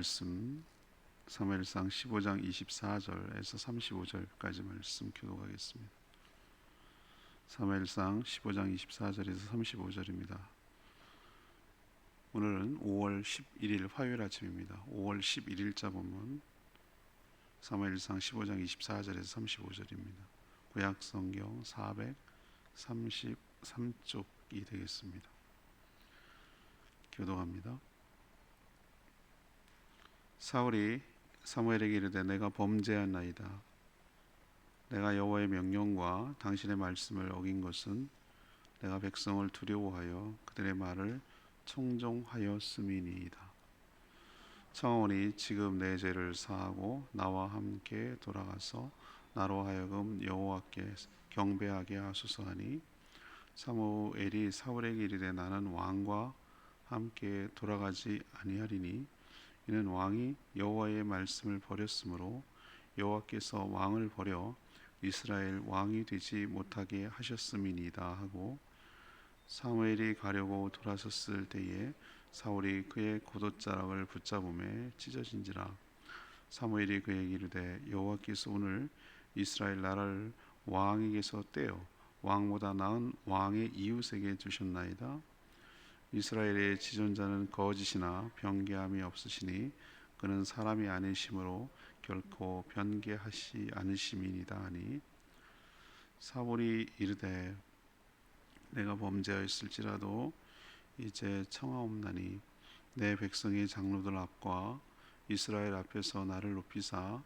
말씀 사무엘상 15장 24절에서 35절까지 말씀 교독하겠습니다. 사무엘상 15장 24절에서 35절입니다. 오늘은 5월 11일 화요일 아침입니다. 5월 11일자 본문 사무엘상 15장 24절에서 35절입니다. 구약 성경 433쪽이 되겠습니다. 교독합니다. 사울이 사무엘에게 이르되 내가 범죄하나이다. 내가 여호와의 명령과 당신의 말씀을 어긴 것은 내가 백성을 두려워하여 그들의 말을 청종하였음이니이다. 청하오니 지금 내 죄를 사하고 나와 함께 돌아가서 나로 하여금 여호와께 경배하게 하소서 하니 사무엘이 사울에게 이르되 나는 왕과 함께 돌아가지 아니하리니 이는 왕이 여호와의 말씀을 버렸으므로 여호와께서 왕을 버려 이스라엘 왕이 되지 못하게 하셨음이니이다 하고 사무엘이 가려고 돌아섰을 때에 사울이 그의 겉옷자락을 붙잡음에 찢어진지라. 사무엘이 그에게 이르되 여호와께서 오늘 이스라엘 나라를 왕에게서 떼어 왕보다 나은 왕의 이웃에게 주셨나이다. 이스라엘의 지존자는 거짓이나 변개함이 없으시니 그는 사람이 아니심으로 결코 변개하시 않으심이니이다 하니 사울이 이르되 내가 범죄하였을지라도 이제 청하옵나니 내 백성의 장로들 앞과 이스라엘 앞에서 나를 높이사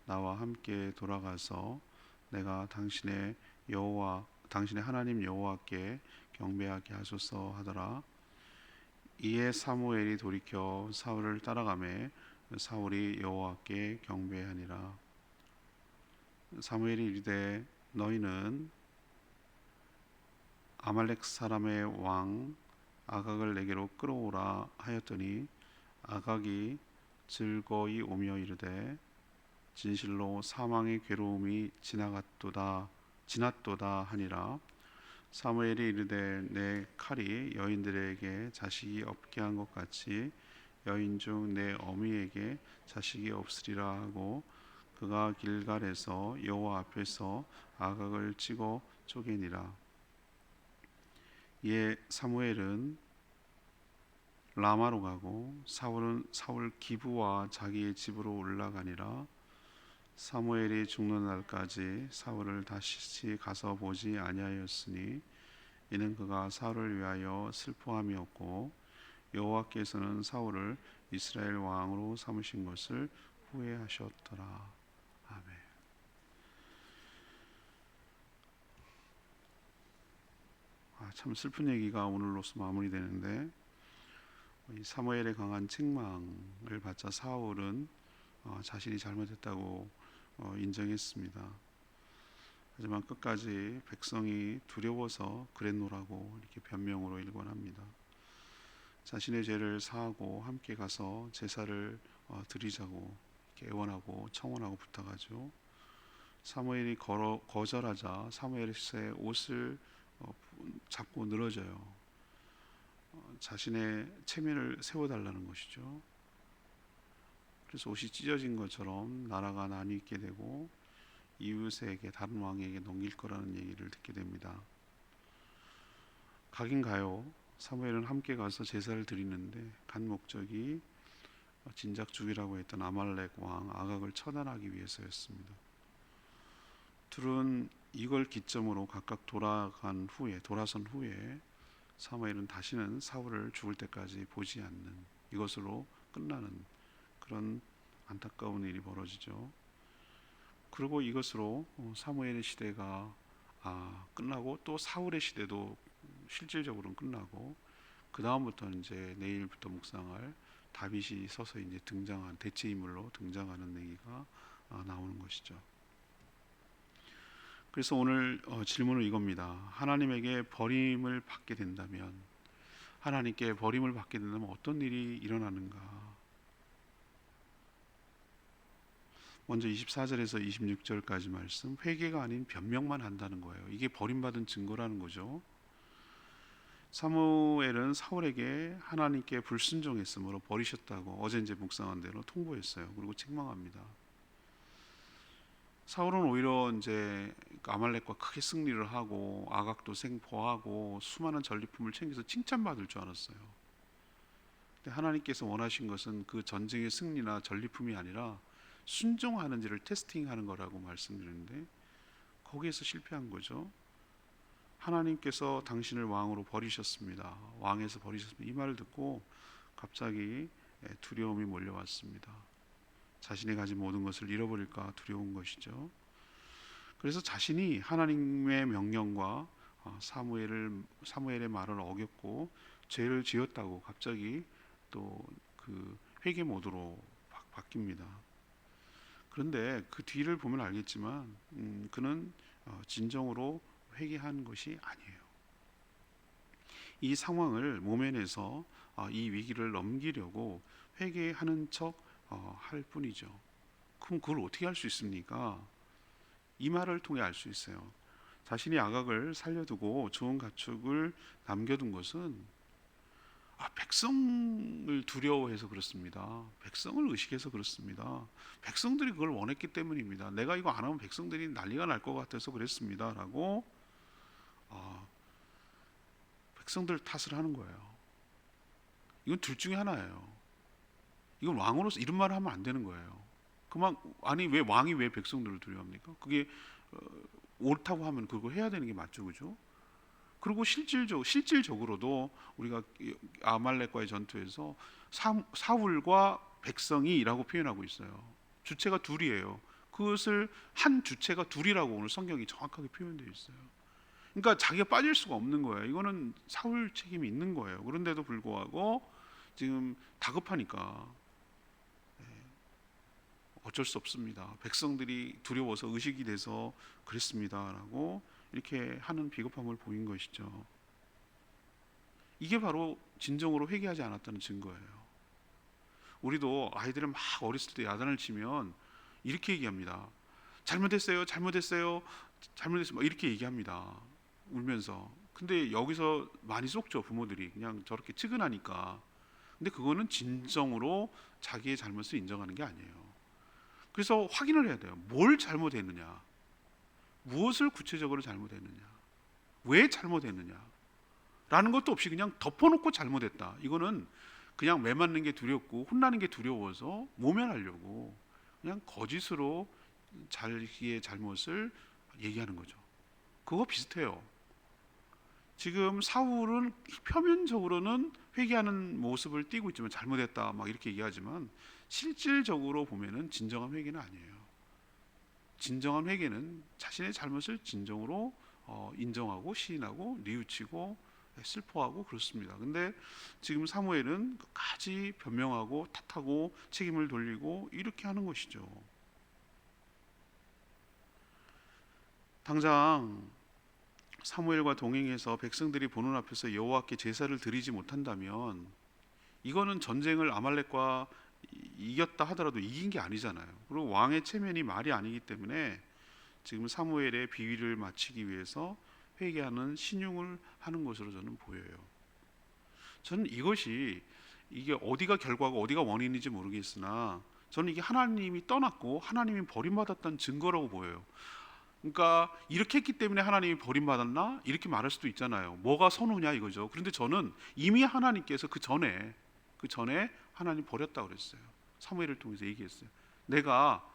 나와 함께 돌아가서 내가 당신의 하나님 여호와께 경배하게 하소서 하더라. 이에 사무엘이 돌이켜 사울을 따라가매 사울이 여호와께 경배하니라. 사무엘이 이르되 너희는 아말렉 사람의 왕 아각을 내게로 끌어오라 하였더니 아각이 즐거이 오며 이르되 진실로 사망의 괴로움이 지났도다 하니라. 사무엘이 이르되 내 칼이 여인들에게 자식이 없게 한 것 같이 여인 중 내 어미에게 자식이 없으리라 하고 그가 길갈에서 여호와 앞에서 아각을 치고 쪼개니라. 이에 사무엘은 라마로 가고 사울은 사울 기브와 자기의 집으로 올라가니라. 사무엘이 죽는 날까지 사울을 다시 가서 보지 아니하였으니 이는 그가 사울을 위하여 슬퍼함이었고 여호와께서는 사울을 이스라엘 왕으로 삼으신 것을 후회하셨더라. 아멘. 참 슬픈 얘기가 오늘로서 마무리되는데 이 사무엘의 강한 책망을 받자 사울은 자신이 잘못했다고 인정했습니다. 하지만 끝까지 백성이 두려워서 그랬노라고 이렇게 변명으로 일관합니다. 자신의 죄를 사하고 함께 가서 제사를 드리자고 이렇게 애원하고 청원하고 부탁하죠. 사무엘이 거절하자 사무엘의 옷을 잡고 늘어져요. 자신의 체면을 세워달라는 것이죠. 그래서 옷이 찢어진 것처럼 나라가 나뉘게 되고 이웃에게 다른 왕에게 넘길 거라는 얘기를 듣게 됩니다. 가긴 가요. 사무엘은 함께 가서 제사를 드리는데 간 목적이 진작 죽이라고 했던 아말렉 왕 아각을 처단하기 위해서였습니다. 둘은 이걸 기점으로 각각 돌아선 후에 사무엘은 다시는 사울을 죽을 때까지 보지 않는 이것으로 끝나는 그런 안타까운 일이 벌어지죠. 그리고 이것으로 사무엘의 시대가 끝나고 또 사울의 시대도 실질적으로는 끝나고 그 다음부터는 이제 내일부터 묵상할 다윗이 서서 이제 등장한 대체 인물로 등장하는 얘기가 나오는 것이죠. 그래서 오늘 질문은 이겁니다. 하나님에게 버림을 받게 된다면 하나님께 버림을 받게 된다면 어떤 일이 일어나는가? 먼저 24절에서 26절까지 말씀, 회개가 아닌 변명만 한다는 거예요. 이게 버림받은 증거라는 거죠. 사무엘은 사울에게 하나님께 불순종했으므로 버리셨다고 어제 이제 묵상한 대로 통보했어요. 그리고 책망합니다. 사울은 오히려 이제 아말렉과 크게 승리를 하고 아각도 생포하고 수많은 전리품을 챙겨서 칭찬받을 줄 알았어요. 근데 하나님께서 원하신 것은 그 전쟁의 승리나 전리품이 아니라 순종하는지를 테스팅하는 거라고 말씀드렸는데 거기에서 실패한 거죠. 하나님께서 당신을 왕으로 버리셨습니다. 왕에서 버리셨습니다. 이 말을 듣고 갑자기 두려움이 몰려왔습니다. 자신이 가진 모든 것을 잃어버릴까 두려운 것이죠. 그래서 자신이 하나님의 명령과 사무엘의 말을 어겼고 죄를 지었다고 갑자기 또 그 회개 모드로 바뀝니다. 그런데 그 뒤를 보면 알겠지만 그는 진정으로 회개한 것이 아니에요. 이 상황을 모면해서 이 위기를 넘기려고 회개하는 척 할 뿐이죠. 그럼 그걸 어떻게 할 수 있습니까? 이 말을 통해 알 수 있어요. 자신이 아각을 살려두고 좋은 가축을 남겨둔 것은 백성을 두려워해서 그렇습니다. 백성을 의식해서 그렇습니다. 백성들이 그걸 원했기 때문입니다. 내가 이거 안 하면 백성들이 난리가 날 것 같아서 그랬습니다 라고 백성들 탓을 하는 거예요. 이건 둘 중에 하나예요. 이건 왕으로서 이런 말을 하면 안 되는 거예요. 아니 왜 왕이 왜 백성들을 두려워합니까? 그게 옳다고 하면 그거 해야 되는 게 맞죠, 그죠? 그리고 실질적으로도 우리가 아말렉과의 전투에서 사울과 백성이라고 표현하고 있어요. 주체가 둘이에요. 그것을 한 주체가 둘이라고 오늘 성경이 정확하게 표현되어 있어요. 그러니까 자기가 빠질 수가 없는 거예요. 이거는 사울 책임이 있는 거예요. 그런데도 불구하고 지금 다급하니까 어쩔 수 없습니다. 백성들이 두려워서 의식이 돼서 그랬습니다라고 이렇게 하는 비겁함을 보인 것이죠. 이게 바로 진정으로 회개하지 않았다는 증거예요. 우리도 아이들을 막 어렸을 때 야단을 치면 이렇게 얘기합니다. 잘못했어요, 잘못했어요, 잘못했어요, 막 이렇게 얘기합니다. 울면서. 근데 여기서 많이 속죠, 부모들이. 그냥 저렇게 측은하니까. 근데 그거는 진정으로 자기의 잘못을 인정하는 게 아니에요. 그래서 확인을 해야 돼요. 뭘 잘못했느냐, 무엇을 구체적으로 잘못했느냐, 왜 잘못했느냐 라는 것도 없이 그냥 덮어놓고 잘못했다. 이거는 그냥 매 맞는 게 두렵고 혼나는 게 두려워서 모면하려고 그냥 거짓으로 자기의 잘못을 얘기하는 거죠. 그거 비슷해요. 지금 사울은 표면적으로는 회개하는 모습을 띠고 있지만 잘못했다 막 이렇게 얘기하지만 실질적으로 보면은 진정한 회개는 아니에요. 진정한 회개는 자신의 잘못을 진정으로 인정하고 시인하고 뉘우치고 슬퍼하고 그렇습니다. 근데 지금 사무엘은 끝까지 변명하고 탓하고 책임을 돌리고 이렇게 하는 것이죠. 당장 사무엘과 동행해서 백성들이 보는 앞에서 여호와께 제사를 드리지 못한다면 이거는 전쟁을 아말렉과 이겼다 하더라도 이긴 게 아니잖아요. 그리고 왕의 체면이 말이 아니기 때문에 지금 사무엘의 비위를 맞추기 위해서 회개하는 신용을 하는 것으로 저는 보여요. 저는 이게 어디가 결과고 어디가 원인인지 모르겠으나 저는 이게 하나님이 떠났고 하나님이 버림받았다는 증거라고 보여요. 그러니까 이렇게 했기 때문에 하나님이 버림받았나? 이렇게 말할 수도 있잖아요. 뭐가 선우냐 이거죠. 그런데 저는 이미 하나님께서 그 전에 하나님 버렸다고 그랬어요. 사무엘을 통해서 얘기했어요. 내가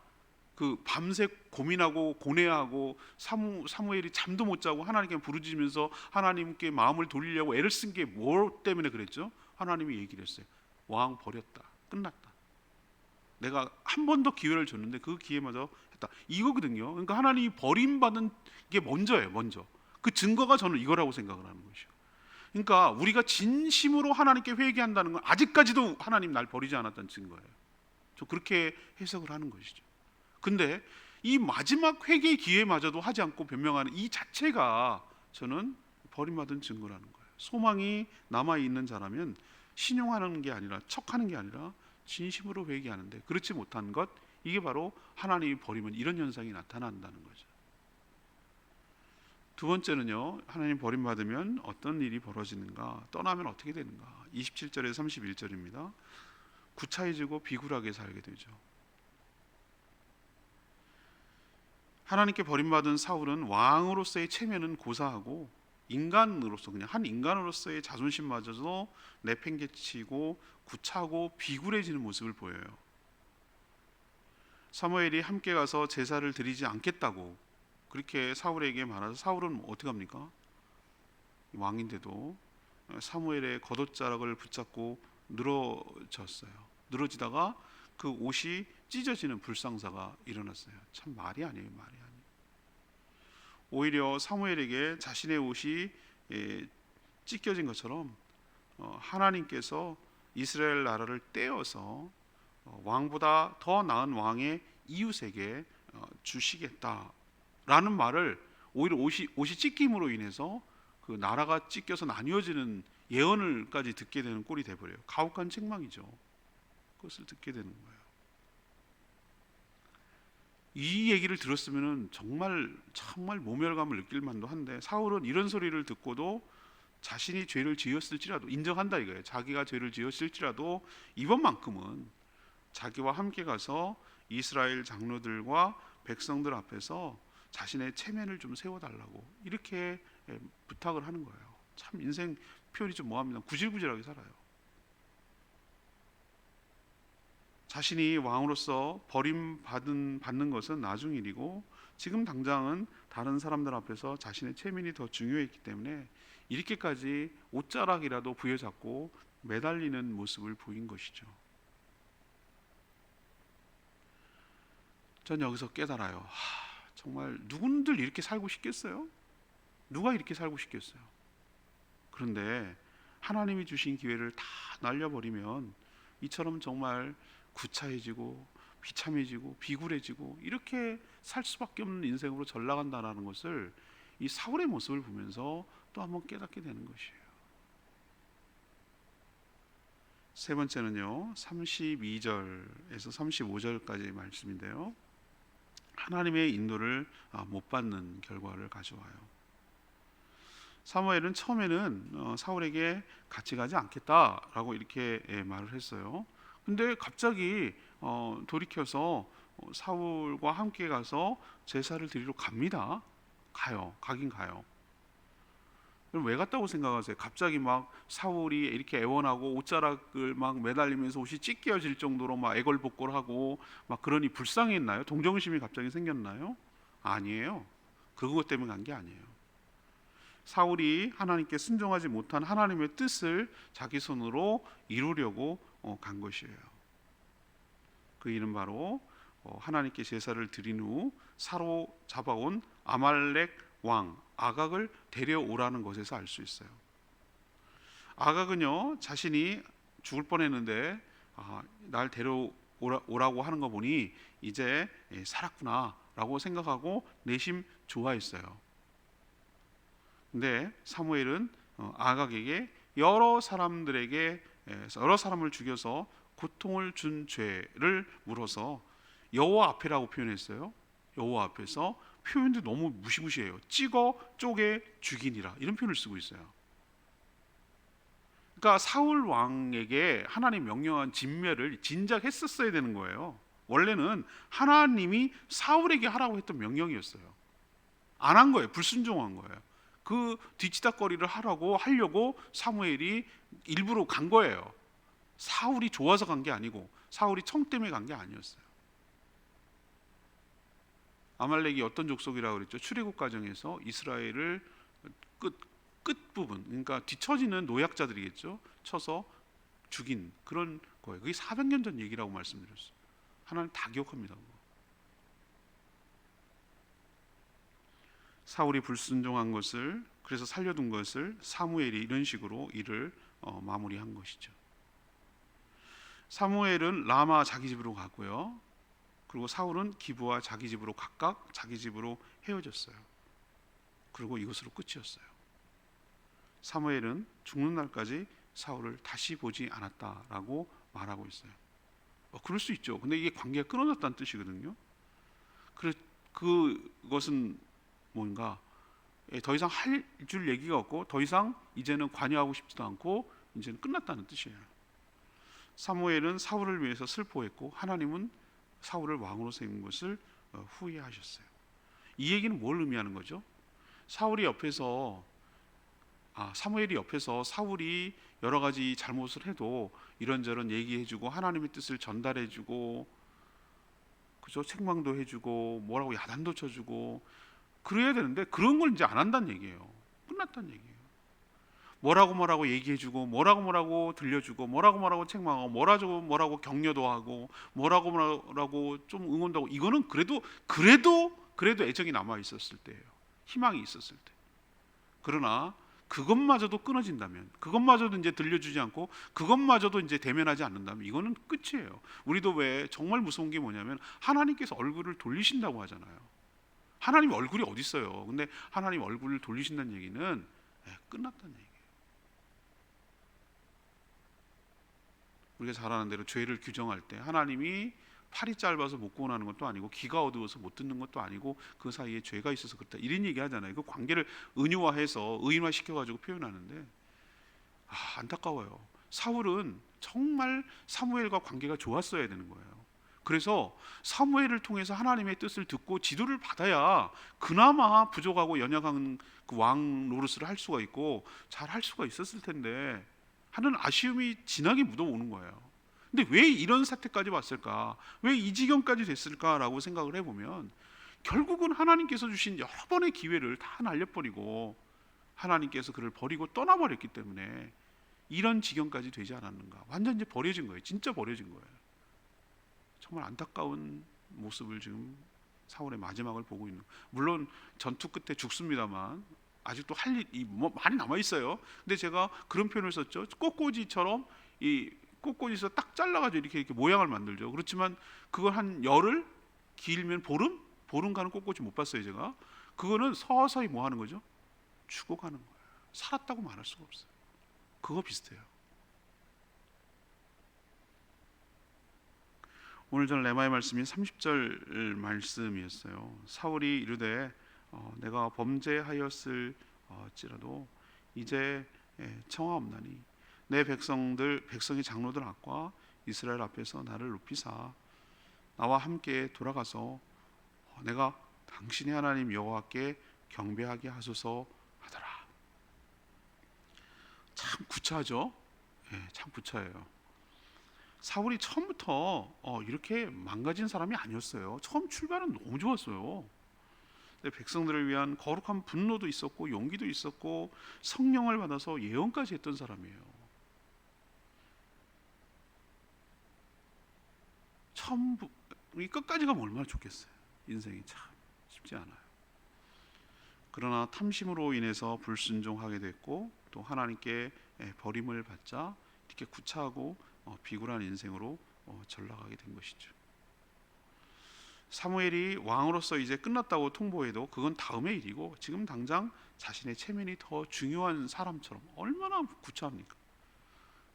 그 밤새 고민하고 고뇌하고 사무엘이 잠도 못 자고 하나님께 부르짖으면서 하나님께 마음을 돌리려고 애를 쓴 게 뭐 때문에 그랬죠? 하나님이 얘기를 했어요. 왕 버렸다. 끝났다. 내가 한 번 더 기회를 줬는데 그 기회마저 했다. 이거거든요. 그러니까 하나님이 버림받은 게 먼저예요. 먼저. 그 증거가 저는 이거라고 생각을 하는 것이죠. 그러니까 우리가 진심으로 하나님께 회개한다는 건 아직까지도 하나님 날 버리지 않았다는 증거예요. 저 그렇게 해석을 하는 것이죠. 근데 이 마지막 회개의 기회마저도 하지 않고 변명하는 이 자체가 저는 버림받은 증거라는 거예요. 소망이 남아있는 자라면 신용하는 게 아니라 척하는 게 아니라 진심으로 회개하는데 그렇지 못한 것, 이게 바로 하나님이 버리면 이런 현상이 나타난다는 거죠. 두 번째는요, 하나님 버림받으면 어떤 일이 벌어지는가, 떠나면 어떻게 되는가. 27절에서 31절입니다. 구차해지고 비굴하게 살게 되죠. 하나님께 버림받은 사울은 왕으로서의 체면은 고사하고 인간으로서, 그냥 한 인간으로서의 자존심마저도 내팽개치고 구차하고 비굴해지는 모습을 보여요. 사무엘이 함께 가서 제사를 드리지 않겠다고 그렇게 사울에게 말해서 사울은 어떻게 합니까? 왕인데도 사무엘의 겉옷자락을 붙잡고 늘어졌어요. 늘어지다가 그 옷이 찢어지는 불상사가 일어났어요. 참 말이 아니에요, 말이 아니에요. 오히려 사무엘에게 자신의 옷이 찢겨진 것처럼 하나님께서 이스라엘 나라를 떼어서 왕보다 더 나은 왕의 이웃에게 주시겠다라는 말을, 오히려 옷이 찢김으로 인해서 그 나라가 찢겨서 나뉘어지는 예언을까지 듣게 되는 꼴이 돼버려요. 가혹한 책망이죠. 그것을 듣게 되는 거예요. 이 얘기를 들었으면 정말 모멸감을 느낄 만도 한데, 사울은 이런 소리를 듣고도 자신이 죄를 지었을지라도 인정한다 이거예요. 자기가 죄를 지었을지라도 이번만큼은 자기와 함께 가서 이스라엘 장로들과 백성들 앞에서 자신의 체면을 좀 세워달라고 이렇게 부탁을 하는 거예요. 참 인생 표현이 좀 뭐합니다. 구질구질하게 살아요. 자신이 왕으로서 버림받는 것은 나중 일이고, 지금 당장은 다른 사람들 앞에서 자신의 체면이 더 중요했기 때문에 이렇게까지 옷자락이라도 부여잡고 매달리는 모습을 보인 것이죠. 전 여기서 깨달아요. 정말 누군들 이렇게 살고 싶겠어요? 누가 이렇게 살고 싶겠어요? 그런데 하나님이 주신 기회를 다 날려버리면 이처럼 정말 구차해지고 비참해지고 비굴해지고 이렇게 살 수밖에 없는 인생으로 전락한다는 것을 이 사울의 모습을 보면서 또 한번 깨닫게 되는 것이에요. 세 번째는요, 32절에서 35절까지 말씀인데요, 하나님의 인도를 못 받는 결과를 가져와요. 사무엘은 처음에는 사울에게 같이 가지 않겠다라고 이렇게 말을 했어요. 근데 갑자기 돌이켜서 사울과 함께 가서 제사를 드리러 갑니다. 가긴 가요. 그럼 왜 갔다고 생각하세요? 갑자기 막 사울이 이렇게 애원하고 옷자락을 막 매달리면서 옷이 찢겨질 정도로 막 애걸복걸하고 막 그러니 불쌍했나요? 동정심이 갑자기 생겼나요? 아니에요. 그것 때문에 간 게 아니에요. 사울이 하나님께 순종하지 못한 하나님의 뜻을 자기 손으로 이루려고 간 것이에요. 그 이름 바로 하나님께 제사를 드린 후 사로잡아온 아말렉 왕 아각을 데려오라는 것에서 알 수 있어요. 아각은요, 자신이 죽을 뻔했는데 날 데려오라고 하는 거 보니 이제 살았구나라고 생각하고 내심 좋아했어요. 근데 사무엘은 아각에게 여러 사람을 죽여서 고통을 준 죄를 물어서 여호와 앞이라고 표현했어요. 여호와 앞에서 표현도 너무 무시무시해요. 찍어 쪼개 죽이니라 이런 표현을 쓰고 있어요. 그러니까 사울 왕에게 하나님 명령한 진멸을 진작 했었어야 되는 거예요. 원래는 하나님이 사울에게 하라고 했던 명령이었어요. 안 한 거예요. 불순종한 거예요. 그 뒤치다거리를 하려고 사무엘이 일부러 간 거예요. 사울이 좋아서 간 게 아니고 사울이 청 때문에 간 게 아니었어요. 아말렉이 어떤 족속이라고 그랬죠? 출애굽 과정에서 이스라엘을 끝부분, 그러니까 뒤처지는 노약자들이겠죠. 쳐서 죽인 그런 거예요. 그게 400년 전 얘기라고 말씀드렸어요. 하나님 다 기억합니다. 사울이 불순종한 것을, 그래서 살려둔 것을 사무엘이 이런 식으로 일을 마무리한 것이죠. 사무엘은 라마 자기 집으로 가고요. 그리고 사울은 기브와 자기 집으로 각각 자기 집으로 헤어졌어요. 그리고 이것으로 끝이었어요. 사무엘은 죽는 날까지 사울을 다시 보지 않았다라고 말하고 있어요. 그럴 수 있죠. 근데 이게 관계가 끊어졌다는 뜻이거든요. 그것은 뭔가 더 이상 할 줄 얘기가 없고 더 이상 이제는 관여하고 싶지도 않고 이제는 끝났다는 뜻이에요. 사무엘은 사울을 위해서 슬퍼했고 하나님은 사울을 왕으로 세운 것을 후회하셨어요. 이 얘기는 뭘 의미하는 거죠? 사무엘이 옆에서 사울이 여러 가지 잘못을 해도 이런저런 얘기해주고 하나님의 뜻을 전달해주고, 그죠? 책망도 해주고 뭐라고 야단도 쳐주고 그래야 되는데 그런 걸 이제 안 한다는 얘기예요. 끝났다는 얘기예요. 뭐라고 얘기해주고 뭐라고 들려주고 뭐라고 책망하고 뭐라고 격려도 하고 뭐라고 좀 응원도 하고, 이거는 그래도 애정이 남아 있었을 때예요. 희망이 있었을 때. 그러나 그것마저도 끊어진다면, 그것마저도 이제 들려주지 않고 그것마저도 이제 대면하지 않는다면 이거는 끝이에요. 우리도 왜 정말 무서운 게 뭐냐면 하나님께서 얼굴을 돌리신다고 하잖아요. 하나님 얼굴이 어디 있어요? 근데 하나님 얼굴을 돌리신다는 얘기는 끝났다는 얘기예요. 우리가 잘 아는 대로 죄를 규정할 때 하나님이 팔이 짧아서 못 구원하는 것도 아니고 귀가 어두워서 못 듣는 것도 아니고 그 사이에 죄가 있어서 그렇다, 이런 얘기 하잖아요. 그 관계를 은유화해서 의인화시켜가지고 표현하는데 안타까워요. 사울은 정말 사무엘과 관계가 좋았어야 되는 거예요. 그래서 사무엘을 통해서 하나님의 뜻을 듣고 지도를 받아야 그나마 부족하고 연약한 그 왕 노릇을 할 수가 있고 잘 할 수가 있었을 텐데 하는 아쉬움이 진하게 묻어오는 거예요. 근데 왜 이런 사태까지 왔을까? 왜 이 지경까지 됐을까라고 생각을 해보면 결국은 하나님께서 주신 여러 번의 기회를 다 날려버리고 하나님께서 그를 버리고 떠나버렸기 때문에 이런 지경까지 되지 않았는가. 완전 이제 버려진 거예요. 진짜 버려진 거예요. 정말 안타까운 모습을 지금 사울의 마지막을 보고 있는. 물론 전투 끝에 죽습니다만 아직도 할 일이 많이 남아 있어요. 근데 제가 그런 표현을 썼죠. 꽃꽂이처럼 이 꽃꽂이에서 딱 잘라가지고 이렇게 모양을 만들죠. 그렇지만 그걸 한 열흘, 길면 보름 가는 꽃꽂이 못 봤어요. 제가 그거는 서서히 뭐 하는 거죠? 죽어가는 거예요. 살았다고 말할 수가 없어요. 그거 비슷해요. 오늘 전 레마의 말씀이 30절 말씀이었어요. 사울이 이르되 내가 범죄하였을지라도 이제 청하옵나니 내 백성이 장로들 앞과 이스라엘 앞에서 나를 높이사 나와 함께 돌아가서 내가 당신의 하나님 여호와께 경배하게 하소서 하더라. 참 구차하죠? 참 구차해요. 사울이 처음부터 이렇게 망가진 사람이 아니었어요. 처음 출발은 너무 좋았어요. 백성들을 위한 거룩한 분노도 있었고 용기도 있었고 성령을 받아서 예언까지 했던 사람이에요. 이 끝까지 가면 얼마나 좋겠어요. 인생이 참 쉽지 않아요. 그러나 탐심으로 인해서 불순종하게 됐고 또 하나님께 버림을 받자 이렇게 구차하고 비굴한 인생으로 전락하게 된 것이죠. 사무엘이 왕으로서 이제 끝났다고 통보해도 그건 다음의 일이고 지금 당장 자신의 체면이 더 중요한 사람처럼 얼마나 구차합니까?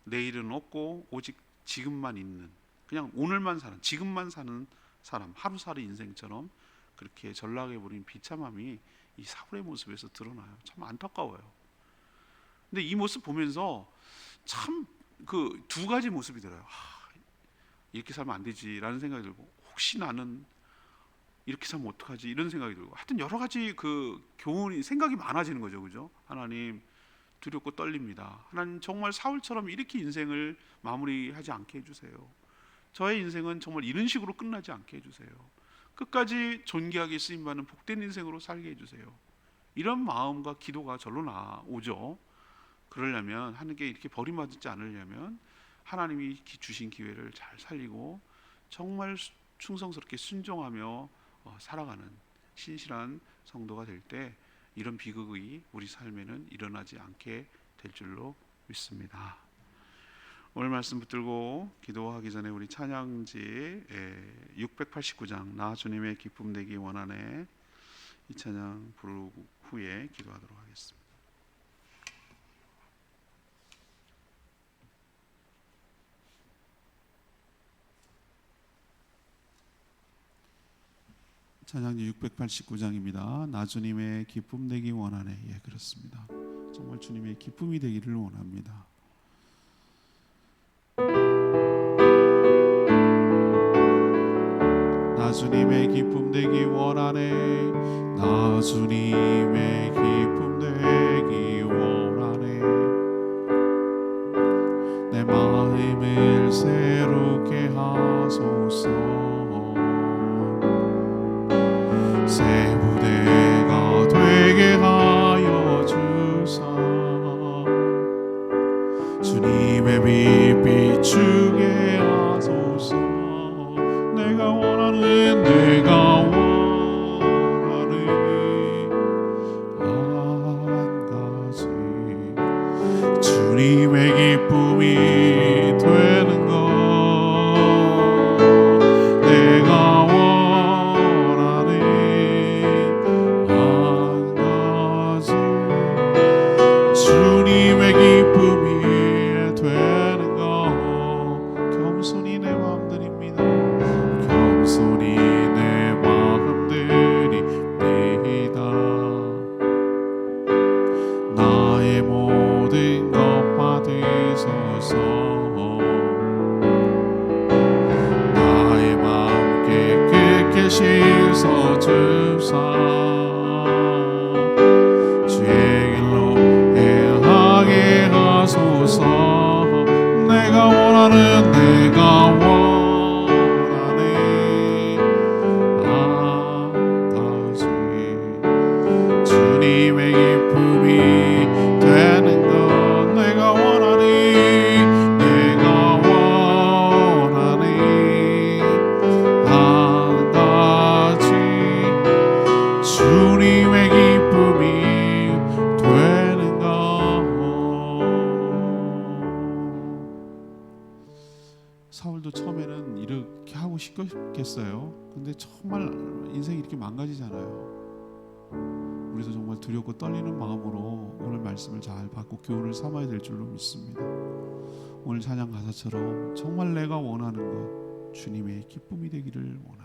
내일은 없고 오직 지금만 있는, 그냥 오늘만 사는, 지금만 사는 사람, 하루살이 인생처럼 그렇게 전락해버린 비참함이 이 사울의 모습에서 드러나요. 참 안타까워요. 근데 이 모습 보면서 참 그 두 가지 모습이 들어요. 이렇게 살면 안 되지라는 생각이 들고, 혹시 나는 이렇게 살면 어떡하지 이런 생각이 들고, 하여튼 여러 가지 그 교훈이 생각이 많아지는 거죠. 그죠? 하나님 두렵고 떨립니다. 하나님 정말 사울처럼 이렇게 인생을 마무리하지 않게 해주세요. 저의 인생은 정말 이런 식으로 끝나지 않게 해주세요. 끝까지 존귀하게 쓰임받는 복된 인생으로 살게 해주세요. 이런 마음과 기도가 절로 나오죠. 그러려면, 하나님께 이렇게 버림받지 않으려면 하나님이 주신 기회를 잘 살리고 정말 충성스럽게 순종하며 살아가는 신실한 성도가 될 때 이런 비극이 우리 삶에는 일어나지 않게 될 줄로 믿습니다. 오늘 말씀 붙들고 기도하기 전에 우리 찬양지 689장 나 주님의 기쁨 되기 원하네, 이 찬양 부르고 후에 기도하도록 하겠습니다. 찬양지 689장입니다. 나 주님의 기쁨 되기 원하네. 예, 그렇습니다. 정말 주님의 기쁨이 되기를 원합니다. 나 주님의 기쁨 되기 원하네. 나 주님의 기쁨 되기 원하네. 내 마음을 새롭게 하소서. 새 무대가 되게 하여 주사. 주님의 빛 비추게 하소서. 내가 원하는 한 가지 주님의 기쁨이 되는 것. 내가 원하는 한 가지 주님의 기쁨이 되는 것. 겸손히 내 마음 드립니다. 겸손히 내 마음 드립니다. 나의 모든 것 받으소서. 나의 마음 깨끗게 씻어 주사. 주의 길로 행하게 하소서. 내가 원하는 한 가지 주님의 기쁨이 되는 것. 내가 원하는 한 가지 주님의 기쁨이 되는 것. 사울도 처음에는 이렇게 하고 싶겠어요. 근데 정말 인생이 이렇게 망가지잖아요. 우리도 정말 두렵고 떨리는 마음으로 오늘 말씀을 잘 받고 교훈을 삼아야 될 줄로 믿습니다. 오늘 찬양 가사처럼 정말 내가 원하는 것 주님의 기쁨이 되기를 원합니다.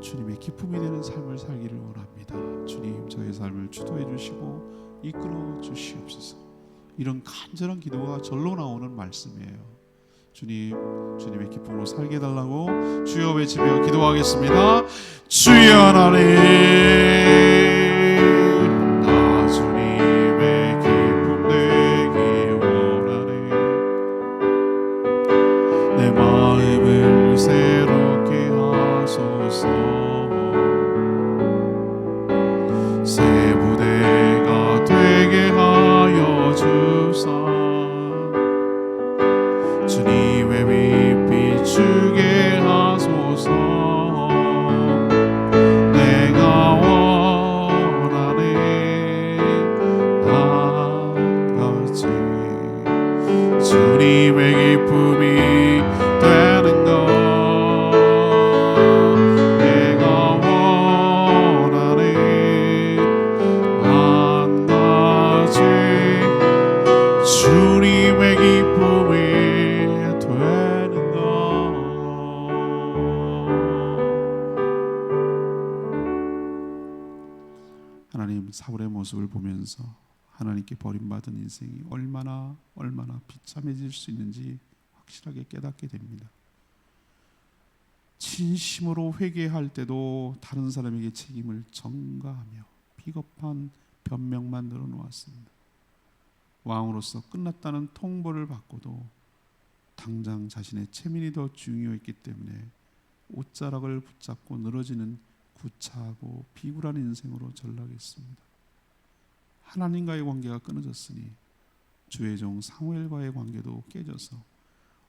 주님의 기쁨이 되는 삶을 살기를 원합니다. 주님, 저의 삶을 주도해 주시고 이끌어 주시옵소서. 이런 간절한 기도가 절로 나오는 말씀이에요. 주님, 주님의 기쁨으로 살게 해달라고 주여 외치며 기도하겠습니다. 주여 하나님, 나 주님의 기쁨 되기 원하네. 내 마음을 새롭게 하소서. 새 무대가 되게 하여 주사. 주님의 빛 비추게 하소서. 내가 원하는 한 가지 주님의 기쁨이 되는 것. 내가 원하는 한 가지 주님의 기쁨이 되는 것. 하나님, 사울의 모습을 보면서 하나님께 버림받은 인생이 얼마나 비참해질 수 있는지 확실하게 깨닫게 됩니다. 진심으로 회개할 때도 다른 사람에게 책임을 전가하며 비겁한 변명만 늘어놓았습니다. 왕으로서 끝났다는 통보를 받고도 당장 자신의 체면이 더 중요했기 때문에 옷자락을 붙잡고 늘어지는 구차하고 비굴한 인생으로 전락했습니다. 하나님과의 관계가 끊어졌으니 주의 종 사무엘과의 관계도 깨져서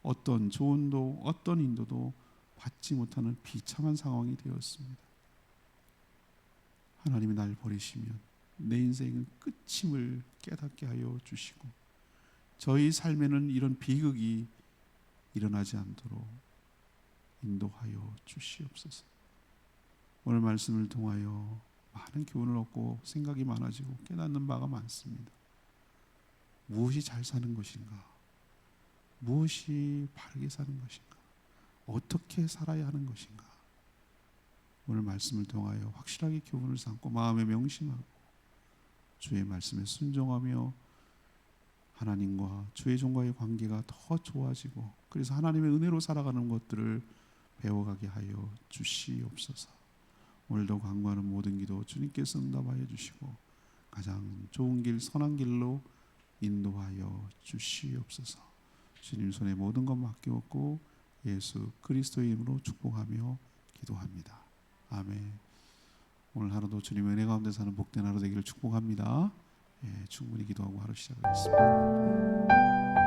어떤 조언도 어떤 인도도 받지 못하는 비참한 상황이 되었습니다. 하나님이 날 버리시면 내 인생은 끝임을 깨닫게 하여 주시고 저희 삶에는 이런 비극이 일어나지 않도록 인도하여 주시옵소서. 오늘 말씀을 통하여 많은 교훈을 얻고 생각이 많아지고 깨닫는 바가 많습니다. 무엇이 잘 사는 것인가? 무엇이 바르게 사는 것인가? 어떻게 살아야 하는 것인가? 오늘 말씀을 통하여 확실하게 교훈을 삼고 마음에 명심하고 주의 말씀에 순종하며 하나님과 주의 종과의 관계가 더 좋아지고 그래서 하나님의 은혜로 살아가는 것들을 배워가게 하여 주시옵소서. 오늘도 간구하는 모든 기도 주님께서 응답하여 주시고 가장 좋은 길 선한 길로 인도하여 주시옵소서. 주님 손에 모든 것 맡기었고 예수 그리스도의 이름으로 축복하며 기도합니다. 아멘. 오늘 하루도 주님의 은혜 가운데 사는 복된 하루 되기를 축복합니다. 예, 충분히 기도하고 하루 시작하겠습니다.